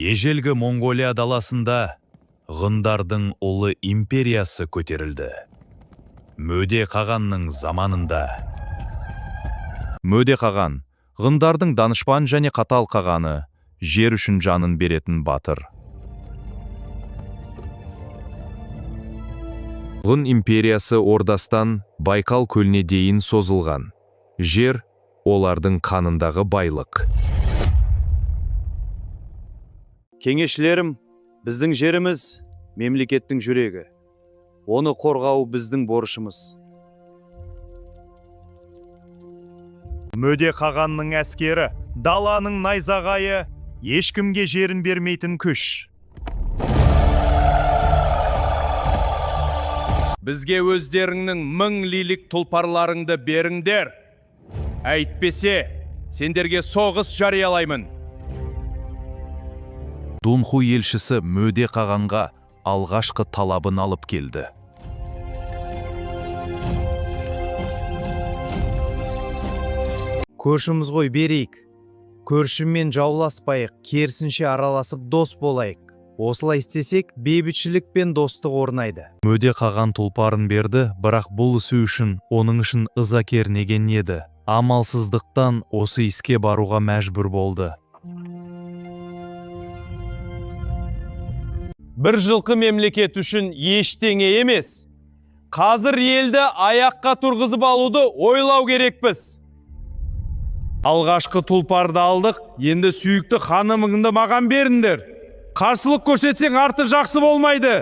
Ежелгі Монголия даласында ғындардың ұлы империясы көтерілді. Мөде қағанның заманында. Мөде қаған, ғындардың данышпан және қатал қағаны, жер үшін жанын беретін батыр. Ғын империясы Ордастан Байкал көліне дейін созылған. Жер олардың қанындағы байлық. Кеңесшілерім, біздің жеріміз мемлекеттің жүрегі. Оны қорғау біздің борышымыз. Мөде қағанның әскері, даланың найзағайы, ешкімге жерін бермейтін күш. Бізге өздеріңнің мың лилік тұлпарларыңды беріңдер. Әйтпесе, сендерге соғыс жариялаймын. Дунху елшісі Мөде қағанға алғашқы талабын алып келді. Көршіміз ғой берейік. Көршімен жауласпайық, керісінше араласып дос болайық. Осылай істесек, бейбітшілік пен достық орнайды. Мөде қаған тұлпарын берді, бірақ бұл ісі үшін оның үшін ыза кернеген еді. Амалсыздықтан осы іске баруға мәжбүр болды. Бір жылқы мемлекет үшін ештеңе емес. Қазір елді аяққа тұрғызып алуды ойлау керекпіз. Алғашқы тұлпарды алдық, енді сүйікті ханымыңды маған беріңдер. Қарсылық көрсетсең арты жақсы болмайды.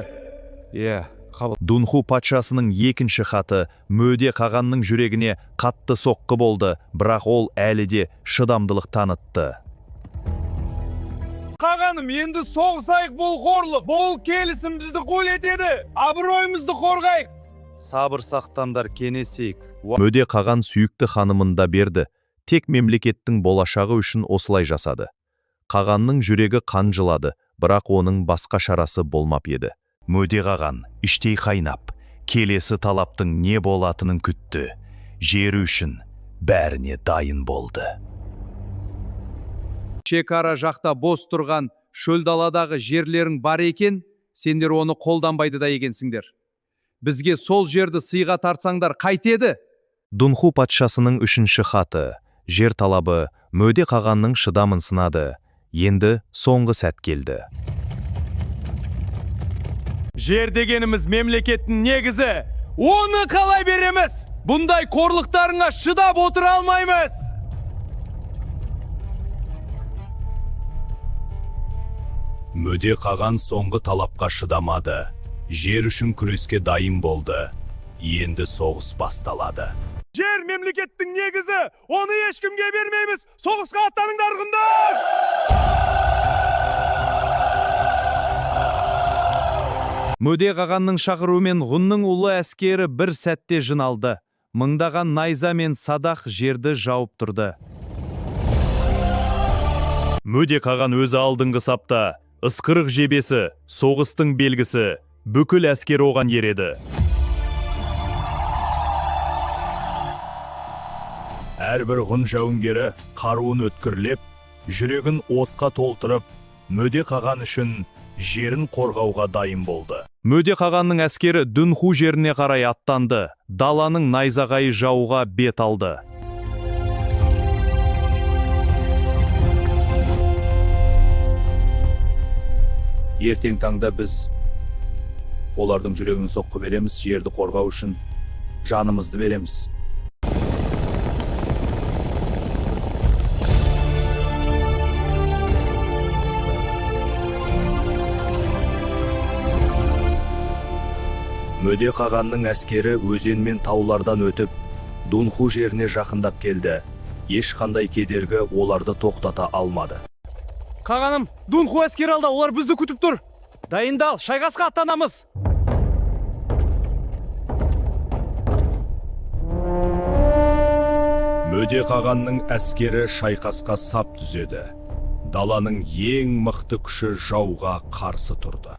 Дунху патшасының екінші хаты Мөде қағанның жүрегіне қатты соққы болды, бірақ ол әлі де шыдамдылық танытты. Қағаным, енді соғысайық, бұл қорлық, бұл келісім бізді қол етеді. Абыройымызды қорғайық. Сабыр сақтандар, кенесейік. Мөде қаған сүйікті ханымында берді, тек мемлекеттің болашағы үшін осылай жасады. Қағанның жүрегі қан жылады, бірақ оның басқа шарасы болмап еді. Мөде қаған іштей қайнап, келесі талаптың не болатынын күтті. Жері үшін бәріне дайын болды. Шекара жақта бос тұрған шөл даладағы жерлерің бар екен, сендер оны қолданбайды да екенсіңдер. Бізге сол жерді сыйға тартсаңдар қайтеді? Дунху патшасының үшінші хаты, жер талабы Мөде қағанның шыдамын сынады. Енді соңғы сәт келді. Жер дегеніміз мемлекеттің негізі. Оны қалай береміз? Бұндай қорлықтарыңа шыдап отыра алмаймыз. Мөде қаған соңғы талапқа шыдамады. Жер үшін күреске дайын болды. Енді соғыс басталады. Жер мемлекеттің негізі, оны ешкімге бермейміз. Соғысқа аттаныңдар ғындар! Мөде қағанның шақыруымен ғұнның ұлы әскері бір сәтте жиналды. Мыңдаған найза мен садақ жерді жауып тұрды. Мөде қаған өзі алдыңғы сапта. Ысқырық жебесі, соғыстың белгісі, бүкіл әскер оған ереді. Әрбір ғын жауынгері қаруын өткірлеп, жүрегін отқа толтырып, Мөде қаған үшін жерін қорғауға дайын болды. Мөде қағанның әскері Дунху жеріне қарай аттанды, даланың найзағайы жауға бет алды. Ертең таңда біз олардың жүрегіне соққы береміз, жерді қорғау үшін жанымызды береміз. Мөде қағанның әскері өзен мен таулардан өтіп, Дунху жеріне жақындап келді. Ешқандай кедергі оларды тоқтата алмады. Қағаным, Дунху әскер алда, олар бізді күтіп тұр. Дайындал, шайқасқа аттанамыз. Мөде қағанның әскері шайқасқа сап түзеді. Даланың ең мықты күші жауға қарсы тұрды.